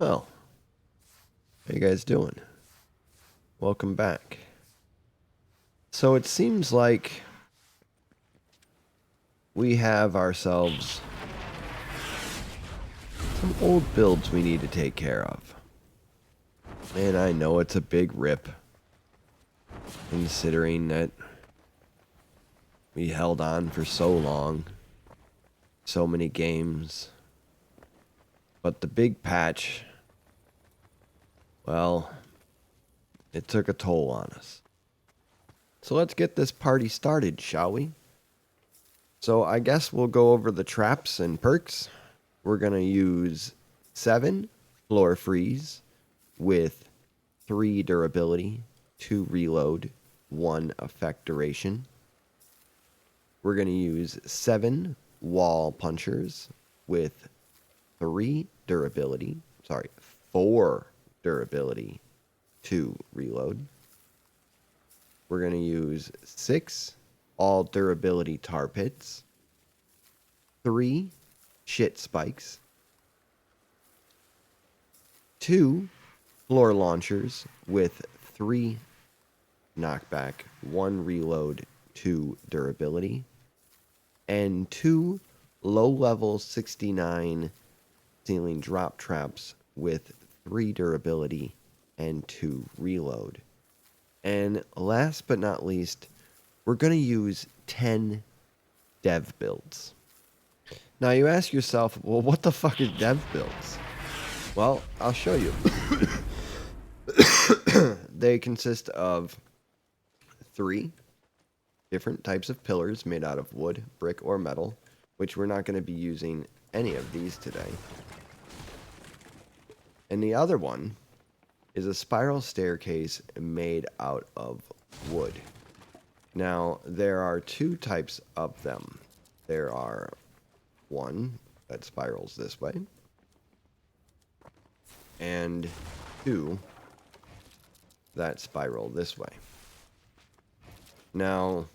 Well, how you guys doing? Welcome back. So it seems like we have ourselves some old builds we need to take care of. And I know it's a big rip, considering that we held on for so long, so many games. But the big patch, well, it took a toll on us. So let's get this party started, shall we? So I guess we'll go over the traps and perks. We're going to use 7 floor freeze with 3 durability, 2 reload, 1 effect duration. We're going to use 7 wall punchers with 4 durability, 2 reload. We're going to use 6 all durability tar pits, 3 shit spikes, 2 floor launchers with 3 knockback, 1 reload, 2 durability, and 2 low level 69 ceiling drop traps with 3 durability and 2 reload. And last but not least, we're going to use 10 dev builds. Now you ask yourself, well, what the fuck is dev builds? Well, I'll show you. They consist of 3 different types of pillars made out of wood, brick, or metal, which we're not going to be using any of these today. And the other one is a spiral staircase made out of wood. Now, there are 2 types of them. There are one that spirals this way, and 2 that spiral this way. Now,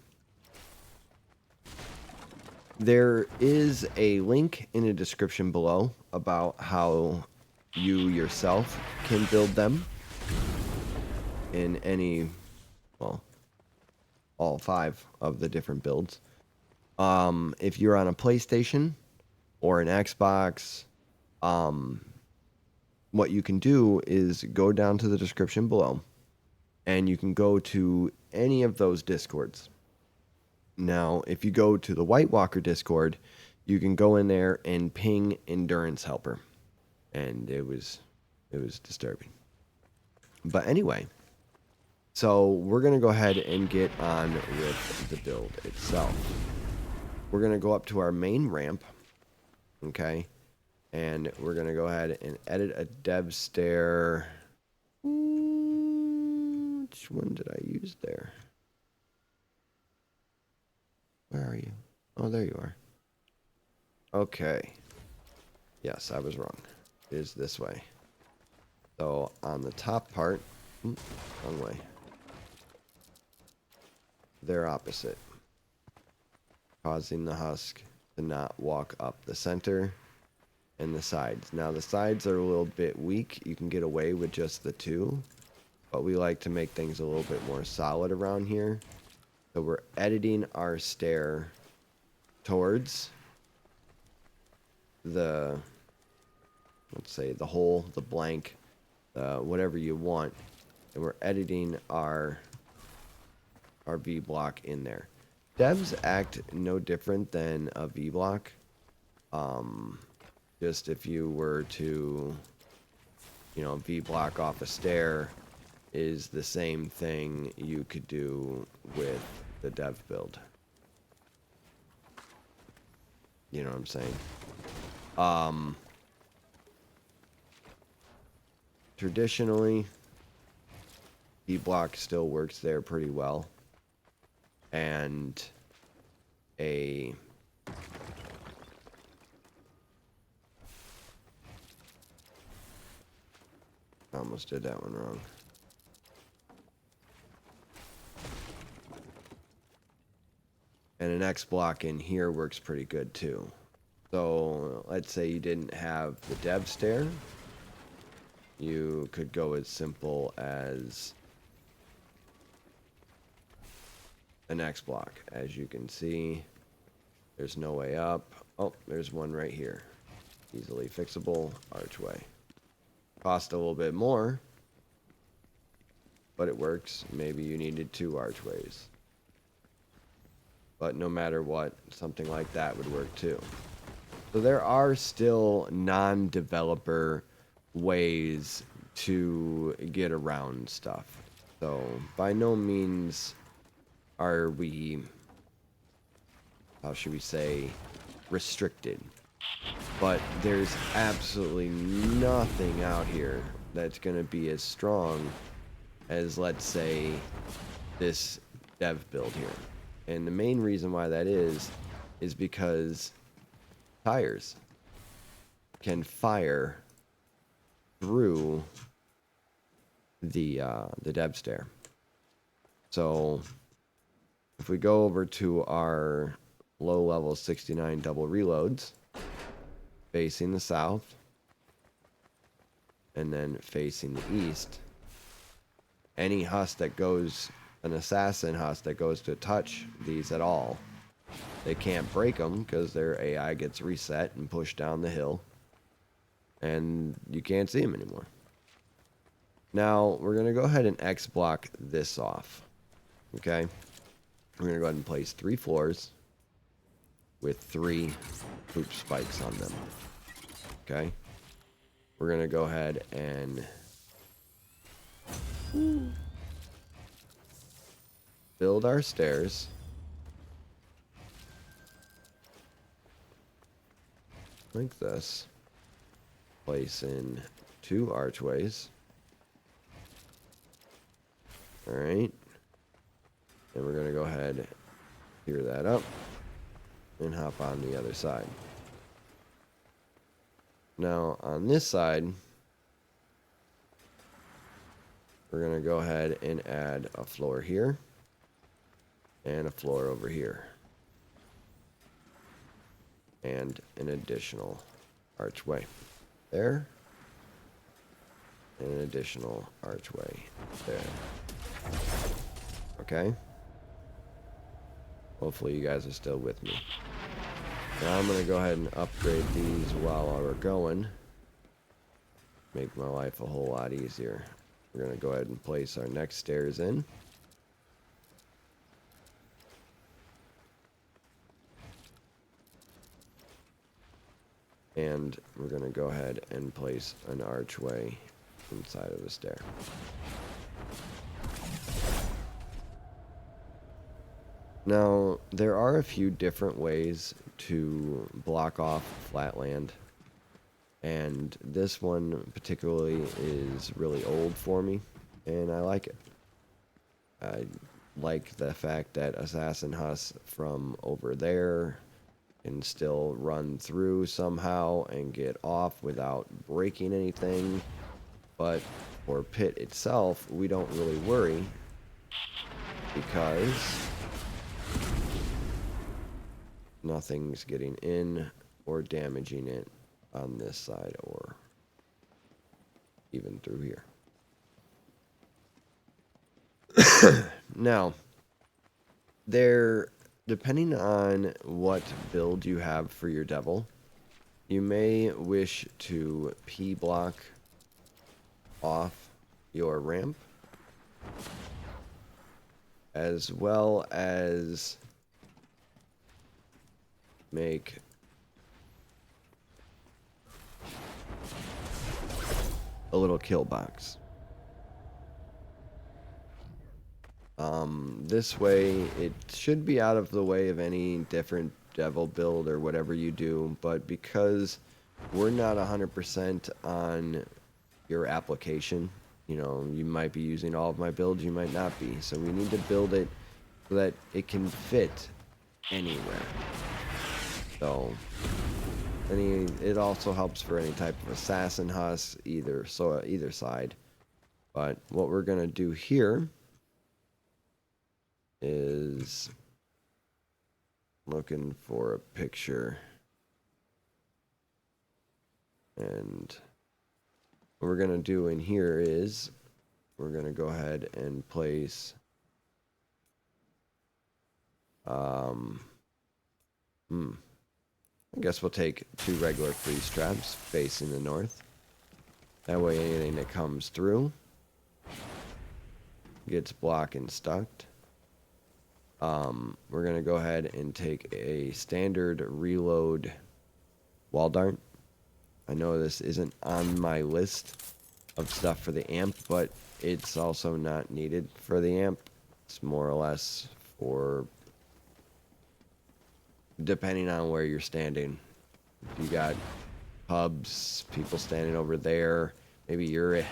there is a link in the description below about how you yourself can build them in any, well, all 5 of the different builds. If you're on a PlayStation or an Xbox, what you can do is go down to the description below, and you can go to any of those Discords. Now, if you go to the White Walker Discord, you can go in there and ping Endurance Helper, and it was disturbing. But anyway, so we're gonna go ahead and get on with the build itself. We're gonna go up to our main ramp, okay, and we're gonna go ahead and edit a dev stair. Which one did I use there? Where are you? Oh, there you are. Okay. Yes, I was wrong. It is this way. So on the top part, wrong way. They're opposite, causing the husk to not walk up the center and the sides. Now the sides are a little bit weak. You can get away with just the 2, but we like to make things a little bit more solid around here. So we're editing our stair towards the, let's say, the hole, the blank, whatever you want, and we're editing our V block in there. Devs act no different than a V block. Just if you were to, V block off a stair is the same thing you could do with the dev build. You know what I'm saying? Traditionally, V block still works there pretty well. And I almost did that one wrong. And an X block in here works pretty good too. So let's say you didn't have the dev stair. you could go as simple as an X block. As you can see, there's no way up. Oh, there's one right here. Easily fixable archway. Cost a little bit more, but it works. Maybe you needed 2 archways. But no matter what, something like that would work too. So there are still non-developer ways to get around stuff. So by no means are we, how should we say, restricted. But there's absolutely nothing out here that's going to be as strong as, let's say, this dev build here. And the main reason why that is because tires can fire through the dev stair. So if we go over to our low level 69 double reloads, facing the south and then facing the east, any husk that goes, an assassin husk that goes to touch these at all, they can't break them because their AI gets reset and pushed down the hill, and you can't see them anymore. Now we're going to go ahead and X block this off. Okay, we're going to go ahead and place 3 floors with 3 poop spikes on them. Okay, we're going to go ahead and build our stairs. Like this. Place in 2 archways. Alright. And we're going to go ahead, clear that up, and hop on the other side. Now, on this side, we're going to go ahead and add a floor here, and a floor over here. And an additional archway there, and an additional archway there. Okay? Hopefully you guys are still with me. Now I'm going to go ahead and upgrade these while we're going. Make my life a whole lot easier. We're going to go ahead and place our next stairs in. And we're going to go ahead and place an archway inside of the stair. Now, there are a few different ways to block off flatland, and this one particularly is really old for me, and I like it. I like the fact that assassin husks from over there can still run through somehow and get off without breaking anything, but for pit itself, we don't really worry because nothing's getting in or damaging it on this side or even through here. Now, depending on what build you have for your devil, you may wish to P-block off your ramp, as well as make a little kill box. This way it should be out of the way of any different devil build or whatever you do, but because we're not 100% on your application, you know, you might be using all of my builds, you might not be, so we need to build it so that it can fit anywhere. So it also helps for any type of assassin husk, either side. But what we're gonna do here is looking for a picture, and What we're going to do in here is we're going to go ahead and place I guess we'll take 2 regular freeze traps facing the north. That way anything that comes through gets blocked and stuck. We're going to go ahead and take a standard reload wall dart. I know this isn't on my list of stuff for the amp, but it's also not needed for the amp. It's more or less for depending on where you're standing. If you got pubs, people standing over there, maybe you're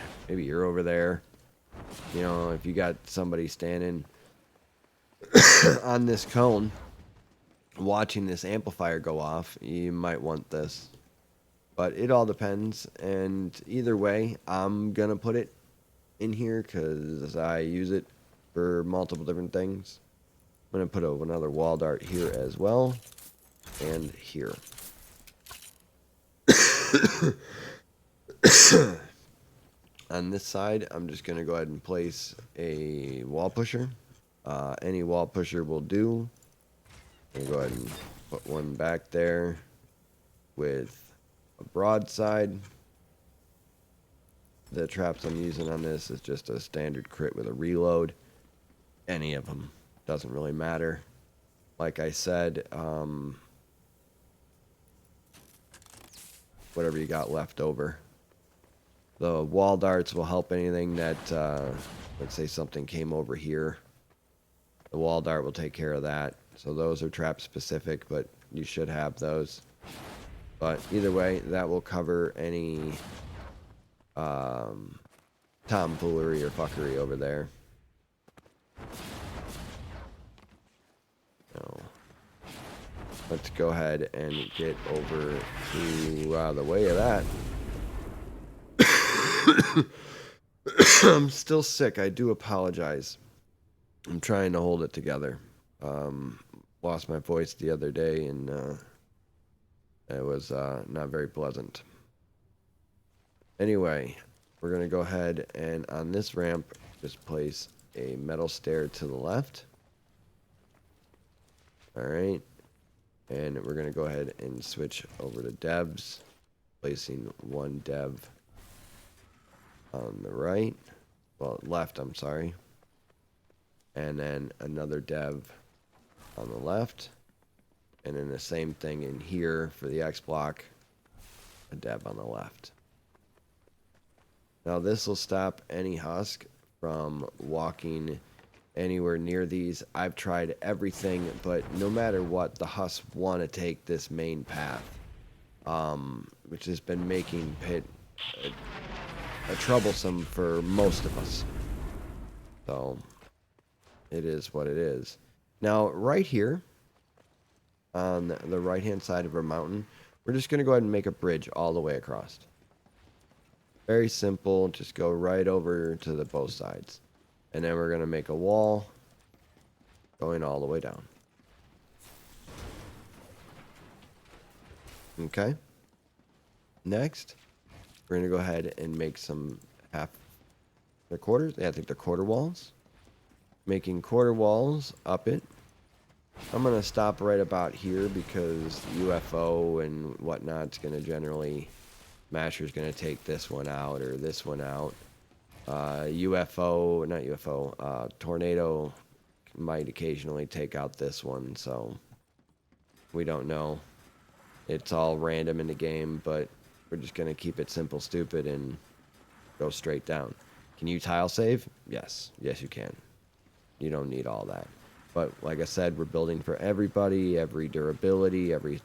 over there. You know, if you got somebody standing on this cone watching this amplifier go off, you might want this. But it all depends, and either way, I'm gonna put it in here because I use it for multiple different things. I'm gonna put another wall dart here as well, and here. On this side, I'm just gonna go ahead and place a wall pusher. Any wall pusher will do. I'm gonna go ahead and put one back there with a broadside. The traps I'm using on this is just a standard crit with a reload. Any of them. Doesn't really matter. Like I said, whatever you got left over. The wall darts will help anything that, let's say something came over here. The wall dart will take care of that. So those are trap specific, but you should have those. But either way, that will cover any tomfoolery or fuckery over there. So, let's go ahead and get over to the way of that. I'm still sick. I do apologize. I'm trying to hold it together. Lost my voice the other day, and it was not very pleasant. Anyway, we're going to go ahead and on this ramp, just place a metal stair to the left. Alright. And we're going to go ahead and switch over to devs, placing one dev on the right. Well, left, I'm sorry. And then another dev on the left. And then the same thing in here for the X block, a dev on the left. Now this will stop any husk from walking anywhere near these. I've tried everything, but no matter what, the husks want to take this main path, which has been making pit a troublesome for most of us. So it is what it is. Now right here on the right hand side of our mountain, we're just going to go ahead and make a bridge all the way across. Very simple, just go right over to the both sides. And then we're going to make a wall going all the way down. Okay. Next, we're going to go ahead and make some quarters. Yeah, I think they're quarter walls. Making quarter walls up it. I'm going to stop right about here because UFO and whatnot's going to generally... Masher's going to take this one out or this one out. Tornado might occasionally take out this one, so we don't know. It's all random in the game, but we're just going to keep it simple, stupid, and go straight down. Can you tile save? Yes. Yes, you can. You don't need all that. But like I said, we're building for everybody, every durability, every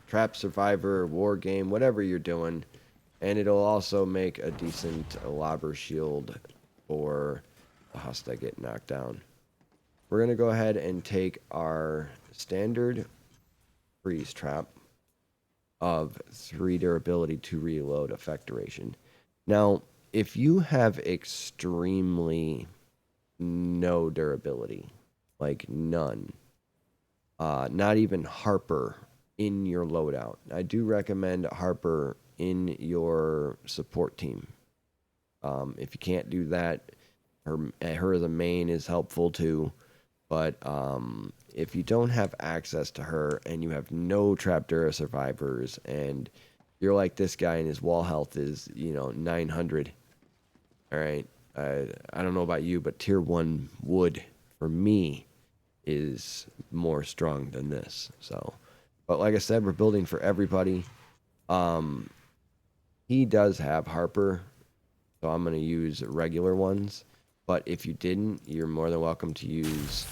trap survivor, war game, whatever you're doing. And it'll also make a decent lobber shield for the husks that get knocked down. We're going to go ahead and take our standard freeze trap of 3 durability, 2 reload, effect duration. Now, if you have extremely no durability, like none, not even Harper in your loadout. I do recommend Harper in your support team. If you can't do that, her as a main is helpful too. But if you don't have access to her and you have no Trapdura survivors and you're like this guy and his wall health is, 900. All right. I don't know about you, but tier 1 wood for me is more strong than this. So, but like I said, we're building for everybody. He does have Harper, so I'm going to use regular ones. But if you didn't, you're more than welcome to use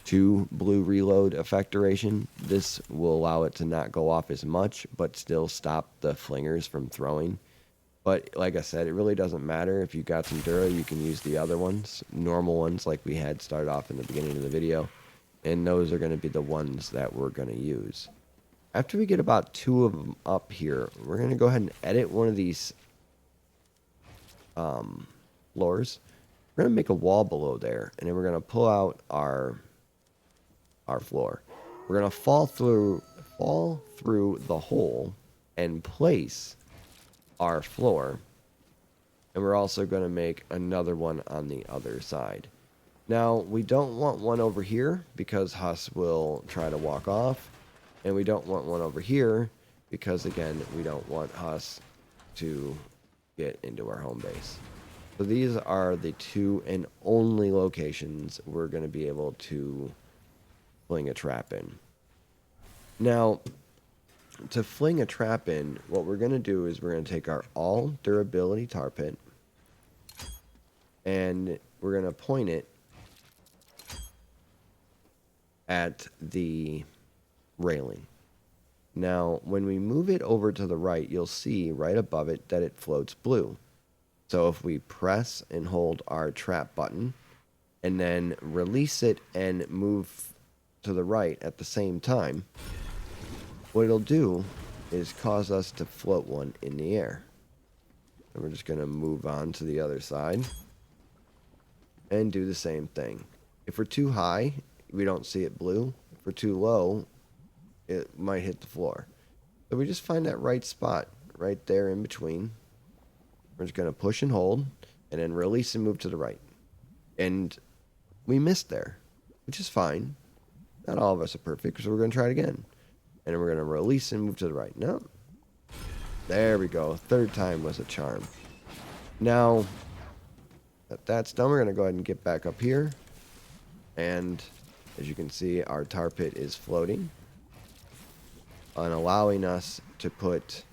2 blue reload effect duration. This will allow it to not go off as much, but still stop the flingers from throwing. But like I said, it really doesn't matter. If you got some Dura, you can use the other ones, normal ones like we had started off in the beginning of the video. And those are going to be the ones that we're going to use. After we get about 2 of them up here, we're going to go ahead and edit one of these floors. We're going to make a wall below there, and then we're going to pull out our floor. We're going to fall through the hole and place our floor, and we're also going to make another one on the other side. Now, we don't want one over here because Huss will try to walk off, and we don't want one over here because, again, we don't want Huss to get into our home base. So these are the 2 and only locations we're going to be able to fling a trap in. Now, to fling a trap in, what we're going to do is we're going to take our all durability tar pit and we're going to point it at the railing. Now, when we move it over to the right, you'll see right above it that it floats blue. So if we press and hold our trap button and then release it and move to the right at the same time, what it'll do is cause us to float one in the air. And we're just going to move on to the other side and do the same thing. If we're too high, we don't see it blue. If we're too low, it might hit the floor. So we just find that right spot right there in between. We're just going to push and hold and then release and move to the right. And we missed there, which is fine. Not all of us are perfect, so we're going to try it again. And then we're going to release and move to the right. No. There we go. 3rd time was a charm. Now, that that's done, we're going to go ahead and get back up here. And as you can see, our tar pit is floating and allowing us to put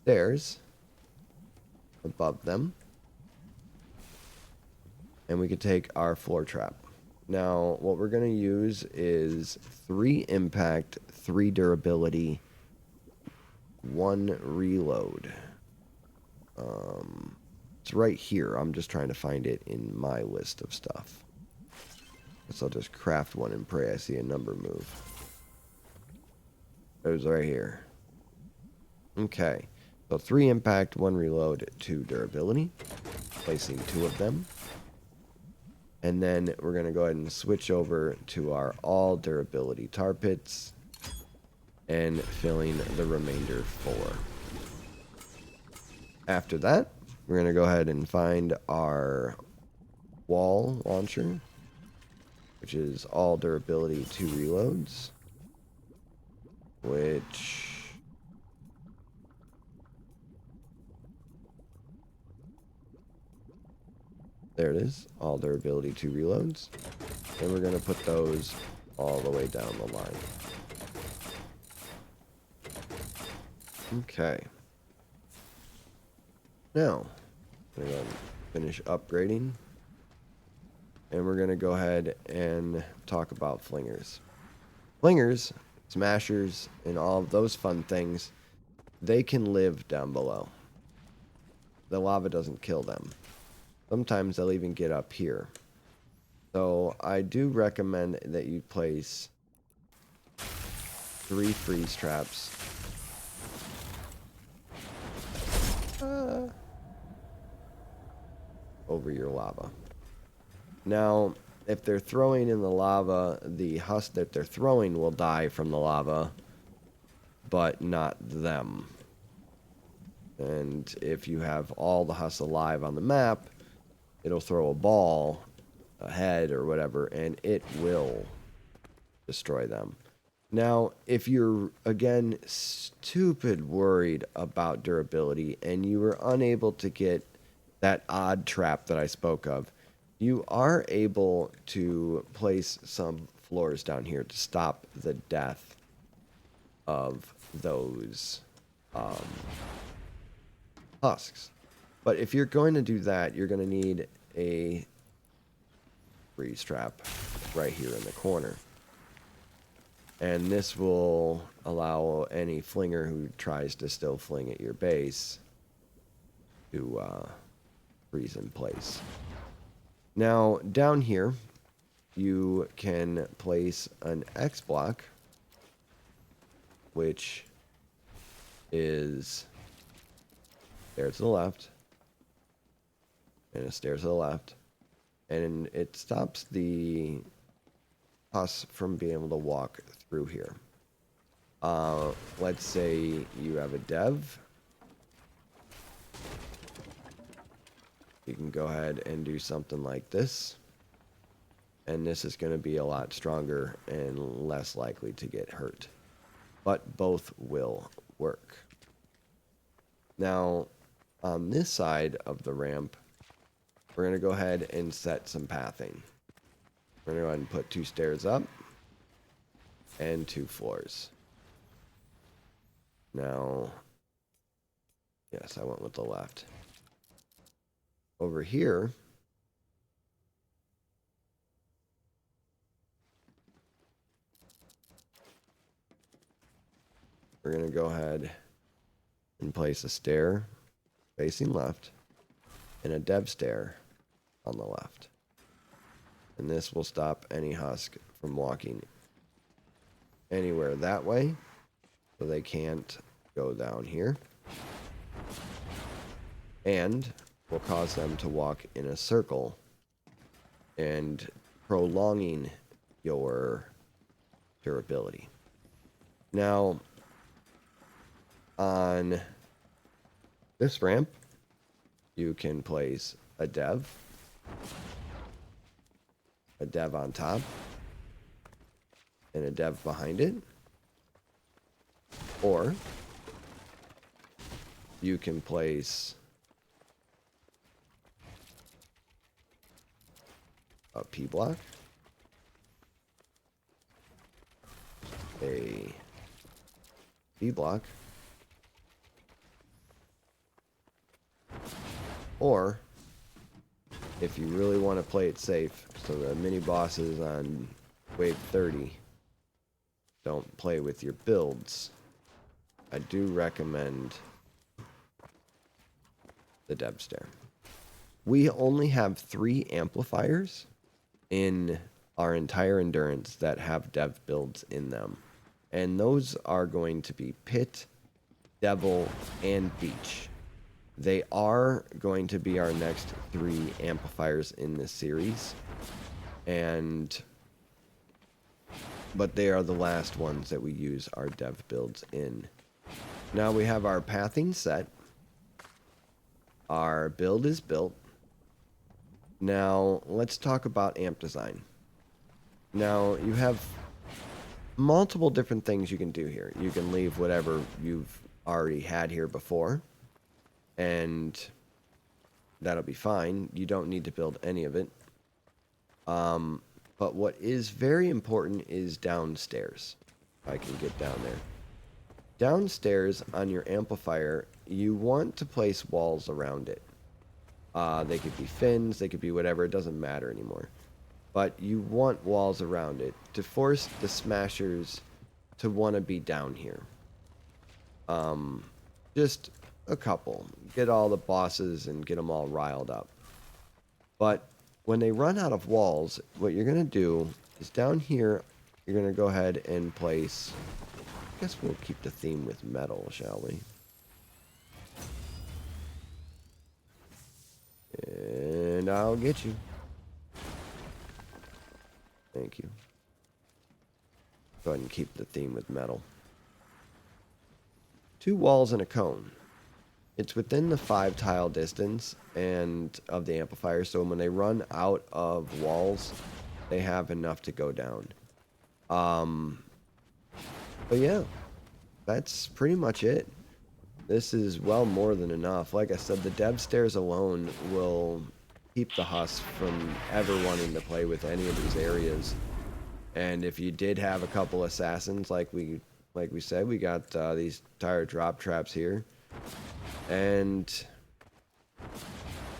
stairs above them, and we could take our floor trap. Now what we're going to use is 3 impact, 3 durability, 1 reload. It's right here. I'm just trying to find it in my list of stuff. So I'll just craft one and pray I see a number move. It was right here. Okay, so 3 impact, 1 reload, 2 durability. Placing 2 of them. And then we're going to go ahead and switch over to our all durability tar pits and filling the remainder 4. After that, we're going to go ahead and find our wall launcher, which is all durability 2 reloads, which there it is, all durability 2 reloads, and we're going to put those all the way down the line. Okay. Now, we're going to finish upgrading, and we're going to go ahead and talk about flingers. Flingers, smashers, and all of those fun things, they can live down below. The lava doesn't kill them. Sometimes they'll even get up here. So I do recommend that you place 3 freeze traps over your lava. Now, if they're throwing in the lava, the husk that they're throwing will die from the lava, but not them. And if you have all the husks alive on the map, it'll throw a ball, a head, or whatever, and it will destroy them. Now, if you're, again, stupid worried about durability and you were unable to get that odd trap that I spoke of, you are able to place some floors down here to stop the death of those husks. But if you're going to do that, you're going to need a freeze trap right here in the corner. And this will allow any flinger who tries to still fling at your base to freeze in place. Now, down here, you can place an X block, which is there to the left, and a stair to the left, and it stops the us from being able to walk through here. Let's say you have a dev. You can go ahead and do something like this. And this is going to be a lot stronger and less likely to get hurt. But both will work. Now, on this side of the ramp, we're going to go ahead and set some pathing. We're going to go ahead and put 2 stairs up and 2 floors. Now, yes, I went with the left. Over here, we're going to go ahead and place a stair facing left and a dev stair on the left. And this will stop any husk from walking anywhere that way, so they can't go down here. And will cause them to walk in a circle and prolonging your durability. Now, on this ramp, you can place a dev on top, and a dev behind it. Or you can place a P block, a B block, or if you really want to play it safe, so the mini bosses on wave 30 don't play with your builds, I do recommend the dev stair. We only have 3 amplifiers in our entire endurance that have dev builds in them. And those are going to be Pit, Devil, and Beach. They are going to be our next 3 amplifiers in this series. But they are the last ones that we use our dev builds in. Now we have our pathing set. Our build is built. Now let's talk about amp design. Now you have multiple different things you can do here. You can leave whatever you've already had here before, and that'll be fine. You don't need to build any of it. But what is very important is downstairs. If I can get down there. Downstairs on your amplifier, you want to place walls around it. They could be fins, they could be whatever, it doesn't matter anymore. But you want walls around it to force the smashers to want to be down here. Just a couple. Get all the bosses and get them all riled up. But when they run out of walls, what you're going to do is down here, you're going to go ahead and place... I guess we'll keep the theme with metal, shall we? And I'll get you. Thank you. Go ahead and keep the theme with metal. 2 walls and a cone. It's within the 5 tile distance and of the amplifier, so when they run out of walls, they have enough to go down. But yeah, that's pretty much it. This is well more than enough. Like I said, the dev stairs alone will keep the Huss from ever wanting to play with any of these areas. And if you did have a couple assassins, like we said, we got these tire drop traps here. And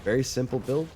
very simple build.